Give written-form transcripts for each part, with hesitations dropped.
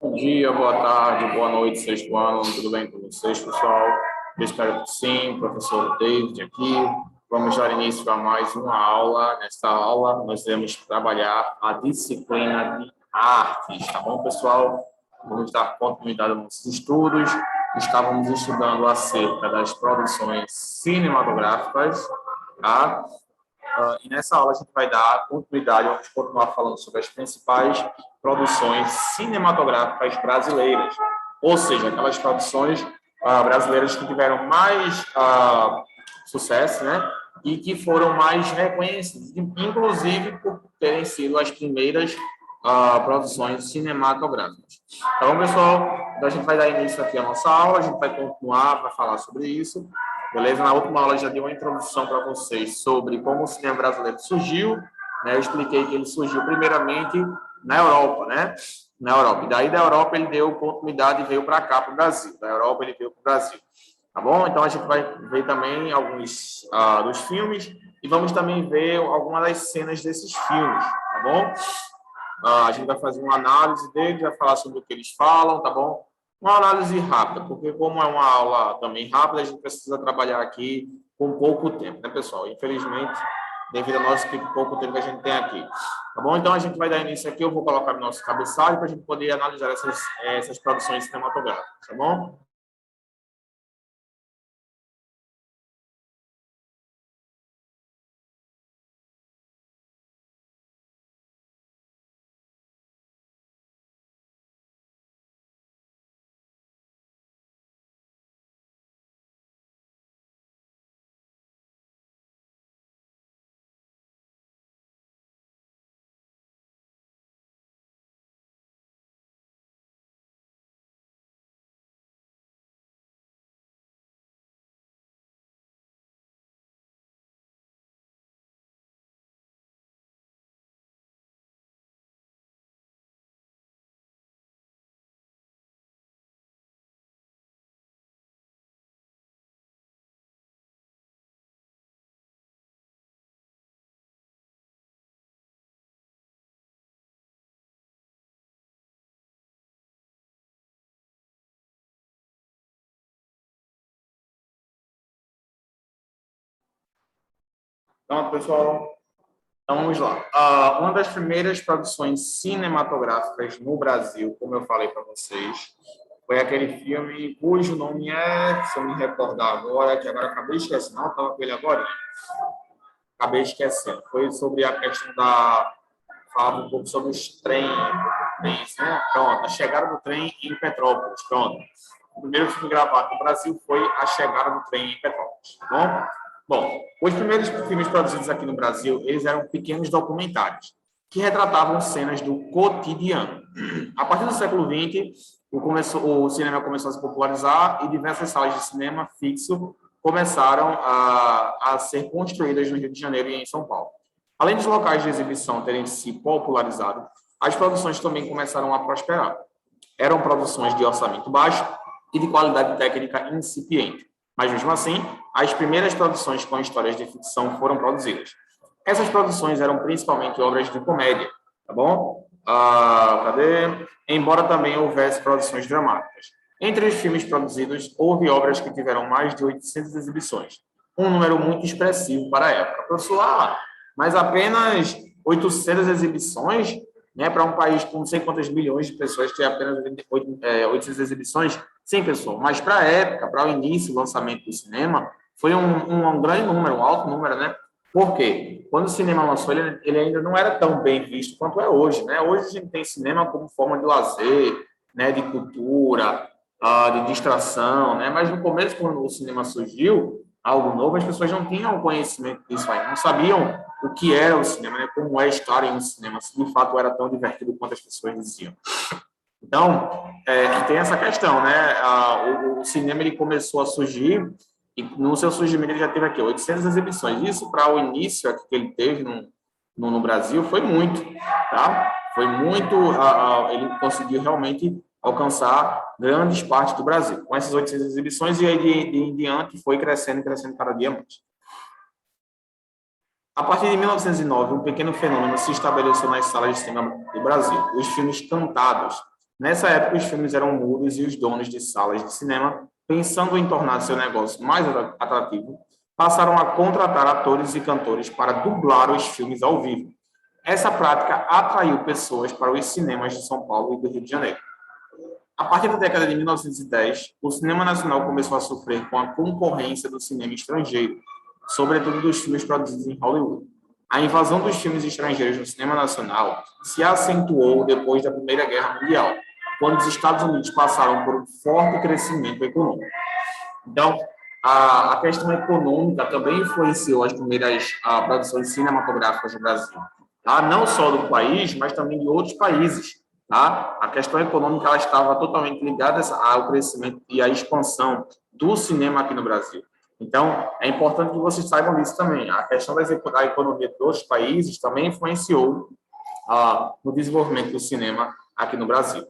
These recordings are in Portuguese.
Bom dia, boa tarde, boa noite, sexto ano, tudo bem com vocês, pessoal? Eu espero que sim, professor David aqui. Vamos dar início a mais uma aula. Nesta aula, nós iremos trabalhar a disciplina de artes, tá bom, pessoal? Vamos dar continuidade aos nossos estudos. Estávamos estudando acerca das produções cinematográficas, tá? E nessa aula a gente vai dar continuidade, vamos continuar falando sobre as principais produções cinematográficas brasileiras, ou seja, aquelas produções brasileiras que tiveram mais sucesso, né? E que foram mais reconhecidas, inclusive por terem sido as primeiras produções cinematográficas. Então, pessoal, a gente vai dar início aqui à nossa aula, a gente vai continuar para falar sobre isso. Beleza? Na última aula já dei uma introdução para vocês sobre como o cinema brasileiro surgiu, né? Eu expliquei que ele surgiu primeiramente na Europa, né? Na Europa. E daí da Europa ele deu continuidade e veio para cá, para o Brasil. Da Europa ele veio para o Brasil. Tá bom? Então a gente vai ver também alguns dos filmes e vamos também ver algumas das cenas desses filmes, tá bom? A gente vai fazer uma análise deles, vai falar sobre o que eles falam, tá bom? Uma análise rápida, porque como é uma aula também rápida, a gente precisa trabalhar aqui com pouco tempo, né, pessoal? Infelizmente, devido ao nosso pouco tempo que a gente tem aqui. Tá bom? Então, a gente vai dar início aqui, eu vou colocar no nosso cabeçalho para a gente poder analisar essas produções cinematográficas, tá bom? Então, pessoal, então vamos lá. Uma das primeiras produções cinematográficas no Brasil, como eu falei para vocês, foi aquele filme cujo nome é, se eu me recordar agora, que agora acabei esquecendo, não estava com ele agora, acabei esquecendo. Foi sobre a questão da. Falava um pouco sobre os trens, né? Pronto, a chegada do trem em Petrópolis. Pronto. O primeiro filme gravado no Brasil foi A Chegada do Trem em Petrópolis. Tá bom? Bom, os primeiros filmes produzidos aqui no Brasil, eles eram pequenos documentários que retratavam cenas do cotidiano. A partir do século XX, o cinema começou a se popularizar e diversas salas de cinema fixo começaram a ser construídas no Rio de Janeiro e em São Paulo. Além dos locais de exibição terem se popularizado, as produções também começaram a prosperar. Eram produções de orçamento baixo e de qualidade técnica incipiente. Mas, mesmo assim, as primeiras produções com histórias de ficção foram produzidas. Essas produções eram principalmente obras de comédia, tá bom? Cadê? Embora também houvesse produções dramáticas. Entre os filmes produzidos, houve obras que tiveram mais de 800 exibições, um número muito expressivo para a época. Professor, mas apenas 800 exibições, né, para um país com não sei quantas milhões de pessoas, ter apenas 800 exibições, sim, pessoal, mas para a época, para o início do lançamento do cinema, foi um grande número, um alto número, né? Por quê? Quando o cinema lançou, ele ainda não era tão bem visto quanto é hoje, né? Hoje a gente tem cinema como forma de lazer, né, de cultura, de distração, né? Mas no começo, quando o cinema surgiu, algo novo, as pessoas não tinham conhecimento disso aí, não sabiam o que era o cinema, né? Como é estar em um cinema, se de fato era tão divertido quanto as pessoas diziam. Então, tem essa questão, né? O cinema ele começou a surgir e no seu surgimento ele já teve aqui 800 exibições. Isso para o início que ele teve no Brasil foi muito, tá? Foi muito, ele conseguiu realmente alcançar grandes partes do Brasil com essas 800 exibições e aí de em diante foi crescendo, crescendo cada dia mais. A partir de 1909, um pequeno fenômeno se estabeleceu nas salas de cinema do Brasil, os filmes cantados. Nessa época, os filmes eram mudos e os donos de salas de cinema, pensando em tornar seu negócio mais atrativo, passaram a contratar atores e cantores para dublar os filmes ao vivo. Essa prática atraiu pessoas para os cinemas de São Paulo e do Rio de Janeiro. A partir da década de 1910, o cinema nacional começou a sofrer com a concorrência do cinema estrangeiro, sobretudo dos filmes produzidos em Hollywood. A invasão dos filmes estrangeiros no cinema nacional se acentuou depois da Primeira Guerra Mundial, quando os Estados Unidos passaram por um forte crescimento econômico. Então, a questão econômica também influenciou as primeiras produções cinematográficas do Brasil, tá? Não só do país, mas também de outros países. Tá? A questão econômica ela estava totalmente ligada ao crescimento e à expansão do cinema aqui no Brasil. Então, é importante que vocês saibam disso também. A questão da economia de outros países também influenciou no desenvolvimento do cinema aqui no Brasil.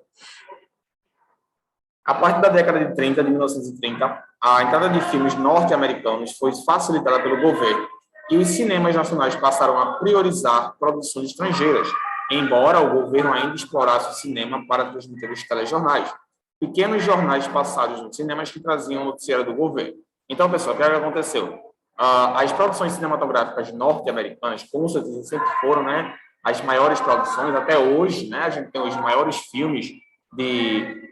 A partir da década de 30, de 1930, a entrada de filmes norte-americanos foi facilitada pelo governo e os cinemas nacionais passaram a priorizar produções estrangeiras, embora o governo ainda explorasse o cinema para transmitir os telejornais, pequenos jornais passados nos cinemas que traziam o noticiário do governo. Então, pessoal, o que aconteceu? As produções cinematográficas norte-americanas, com certeza, sempre foram, né, as maiores produções, até hoje, né, a gente tem os maiores filmes de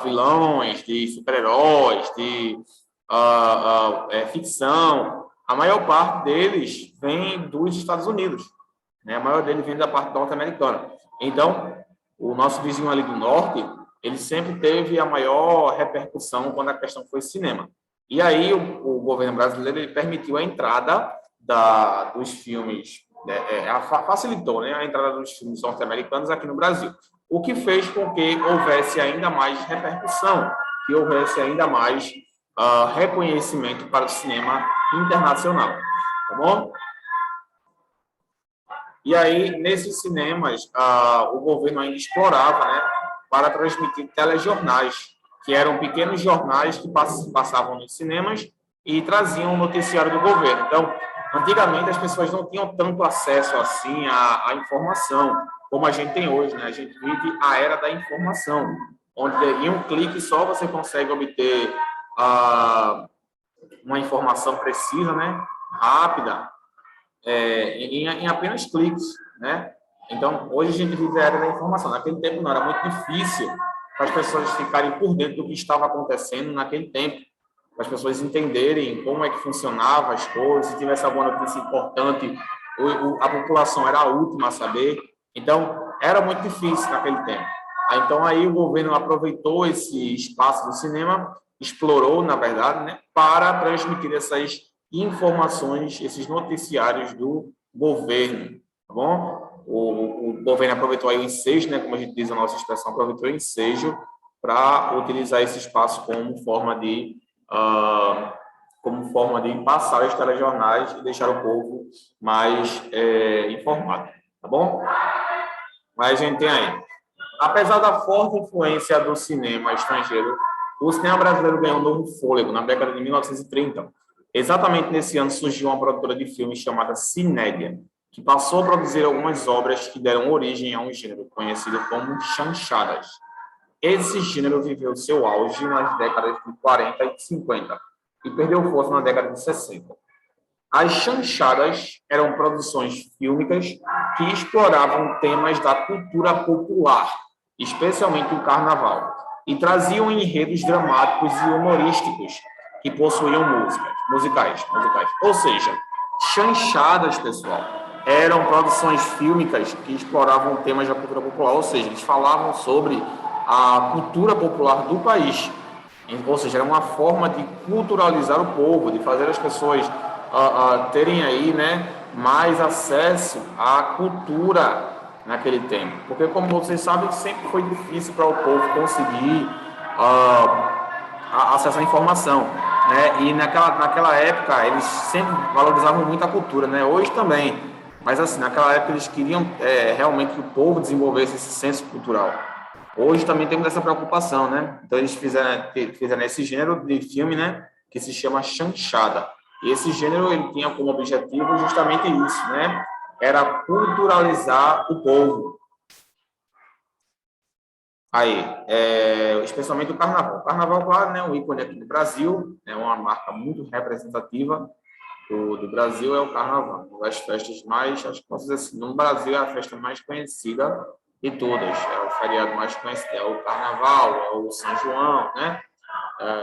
vilões, de super-heróis, de ficção. A maior parte deles vem dos Estados Unidos, né? A maior deles vem da parte norte-americana. Então, o nosso vizinho ali do norte, ele sempre teve a maior repercussão quando a questão foi cinema. E aí o governo brasileiro ele permitiu a entrada dos filmes, facilitou, né, a entrada dos filmes norte-americanos aqui no Brasil, o que fez com que houvesse ainda mais repercussão, que houvesse ainda mais reconhecimento para o cinema internacional, tá bom? E aí, nesses cinemas, o governo ainda explorava, né, para transmitir telejornais, que eram pequenos jornais que passavam nos cinemas e traziam o noticiário do governo. Então, antigamente, as pessoas não tinham tanto acesso assim à informação, como a gente tem hoje, né? A gente vive a era da informação, onde em um clique só você consegue obter uma informação precisa, né, rápida, em apenas cliques, né? Então, hoje a gente vive a era da informação. Naquele tempo não, era muito difícil para as pessoas ficarem por dentro do que estava acontecendo naquele tempo, para as pessoas entenderem como é que funcionava as coisas, se tivesse alguma notícia importante, a população era a última a saber. Então, era muito difícil naquele tempo. Então, aí o governo aproveitou esse espaço do cinema, explorou, na verdade, né, para transmitir essas informações, esses noticiários do governo, tá bom? O governo aproveitou aí o ensejo, né, como a gente diz a nossa expressão, aproveitou o ensejo para utilizar esse espaço como forma de passar os telejornais e deixar o povo mais informado, tá bom? Mas a gente tem aí, apesar da forte influência do cinema estrangeiro, o cinema brasileiro ganhou um novo fôlego na década de 1930. Exatamente nesse ano surgiu uma produtora de filmes chamada Cinédia, que passou a produzir algumas obras que deram origem a um gênero conhecido como chanchadas. Esse gênero viveu seu auge nas décadas de 40 e 50 e perdeu força na década de 60. As chanchadas eram produções fílmicas que exploravam temas da cultura popular, especialmente o carnaval, e traziam enredos dramáticos e humorísticos que possuíam musicais. Ou seja, chanchadas, pessoal, eram produções fílmicas que exploravam temas da cultura popular, ou seja, eles falavam sobre a cultura popular do país. Ou seja, era uma forma de culturalizar o povo, de fazer as pessoas terem aí, né, mais acesso à cultura naquele tempo. Porque, como vocês sabem, sempre foi difícil para o povo conseguir acesso à informação, né? E naquela época, eles sempre valorizavam muito a cultura, né? Hoje também. Mas, assim, naquela época, eles queriam realmente que o povo desenvolvesse esse senso cultural. Hoje também temos essa preocupação, né? Então, eles fizeram esse gênero de filme, né, que se chama chanchada. E esse gênero, ele tinha como objetivo justamente isso, né? Era culturalizar o povo. Aí, especialmente o Carnaval. O Carnaval, claro, né, um ícone aqui do Brasil, é uma marca muito representativa do Brasil, é o Carnaval. Uma das festas mais, acho que posso dizer assim, no Brasil é a festa mais conhecida de todas. É o feriado mais conhecido, é o Carnaval, é o São João, né?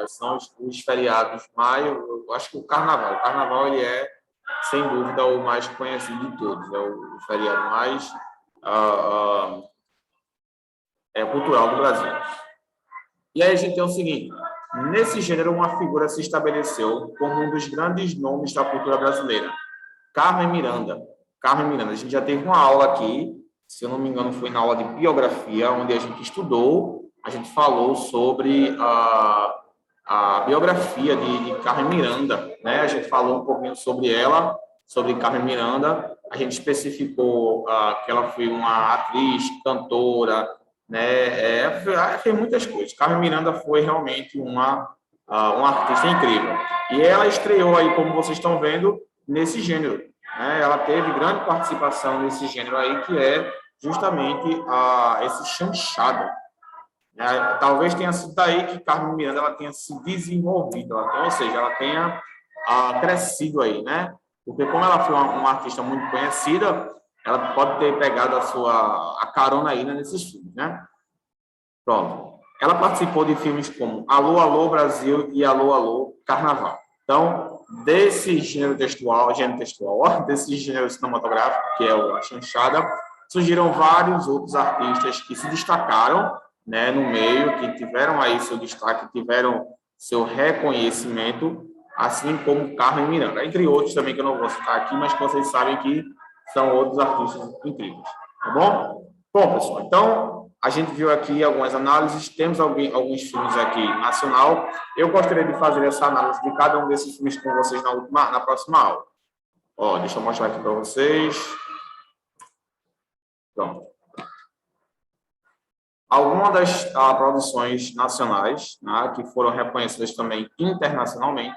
São os feriados mais, eu acho que o Carnaval ele é, sem dúvida, o mais conhecido de todos. É o feriado mais ah, cultural do Brasil. E aí a gente tem o seguinte, nesse gênero uma figura se estabeleceu como um dos grandes nomes da cultura brasileira, Carmen Miranda. Carmen Miranda, a gente já teve uma aula aqui, se eu não me engano foi na aula de biografia, onde a gente estudou, a gente falou sobre a biografia de Carmen Miranda, né? A gente falou um pouquinho sobre ela, sobre Carmen Miranda, a gente especificou que ela foi uma atriz, cantora, né? Fez muitas coisas. Carmen Miranda foi realmente uma artista incrível. E ela estreou aí, como vocês estão vendo, nesse gênero, né? Ela teve grande participação nesse gênero aí, que é justamente esse chanchada. Talvez tenha sido daí que Carmen Miranda ela tenha se desenvolvido, ou seja, ela tenha crescido aí, né? Porque como ela foi uma artista muito conhecida, ela pode ter pegado a carona aí, né, nesses filmes, né? Pronto. Ela participou de filmes como Alô, Alô, Brasil e Alô, Alô, Carnaval. Então, desse gênero textual, desse gênero cinematográfico, que é a chanchada, surgiram vários outros artistas que se destacaram, né, no meio, que tiveram aí seu destaque, tiveram seu reconhecimento, assim como Carmen Miranda, entre outros também que eu não vou citar aqui, mas que vocês sabem que são outros artistas incríveis, tá bom? Bom, pessoal, então a gente viu aqui algumas análises, temos alguns filmes aqui nacional. Eu gostaria de fazer essa análise de cada um desses filmes com vocês na próxima aula. Ó, deixa eu mostrar aqui para vocês. Pronto. Algumas das produções nacionais, né, que foram reconhecidas também internacionalmente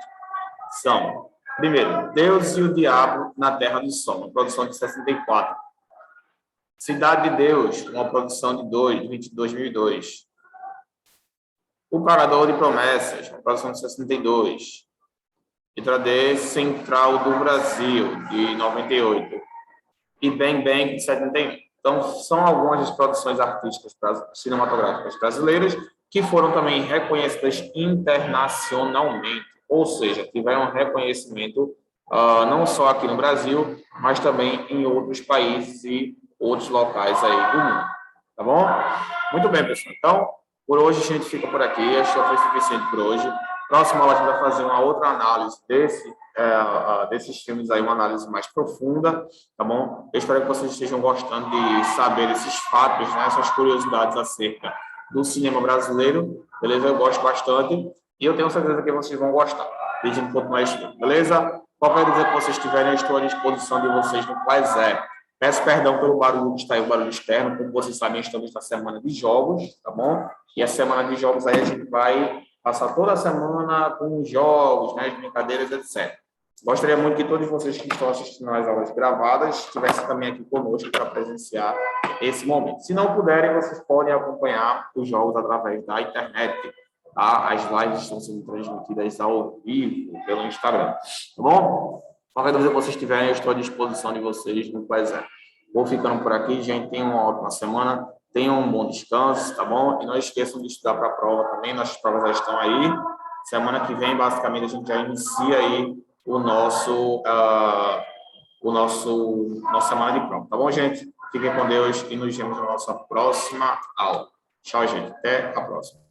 são, primeiro, Deus e o Diabo na Terra do Sol, uma produção de 64. Cidade de Deus, uma produção de 2002. O Pagador de Promessas, uma produção de 62. Letra D, Central do Brasil, de 98. E Bang Bang, de 71. Então, são algumas das produções artísticas cinematográficas brasileiras que foram também reconhecidas internacionalmente, ou seja, tiveram reconhecimento não só aqui no Brasil, mas também em outros países e outros locais aí do mundo. Tá bom? Muito bem, pessoal. Então, por hoje a gente fica por aqui. Acho que já foi suficiente por hoje. Próxima aula a gente vai fazer uma outra análise desses filmes aí, uma análise mais profunda, tá bom? Eu espero que vocês estejam gostando de saber esses fatos, né, essas curiosidades acerca do cinema brasileiro, beleza? Eu gosto bastante e eu tenho certeza que vocês vão gostar. E a gente continuar estudando, beleza? Qualquer dúvida que vocês tiverem, eu estou à disposição de vocês no Quais é. Peço perdão pelo barulho que está aí, o barulho externo. Como vocês sabem, estamos na semana de jogos, tá bom? E a semana de jogos aí a gente vai passar toda a semana com jogos, né, brincadeiras, etc. Gostaria muito que todos vocês que estão assistindo às aulas gravadas estivessem também aqui conosco para presenciar esse momento. Se não puderem, vocês podem acompanhar os jogos através da internet, tá? As lives estão sendo transmitidas ao vivo pelo Instagram, tá bom? Qualquer dúvida que vocês tiverem, eu estou à disposição de vocês no Quais é. Vou ficando por aqui, gente. Tenham uma ótima semana. Tenham um bom descanso, tá bom? E não esqueçam de estudar para a prova também. Nossas provas já estão aí. Semana que vem, basicamente, a gente já inicia aí nossa semana de prova, tá bom, gente? Fiquem com Deus e nos vemos na nossa próxima aula. Tchau, gente. Até a próxima.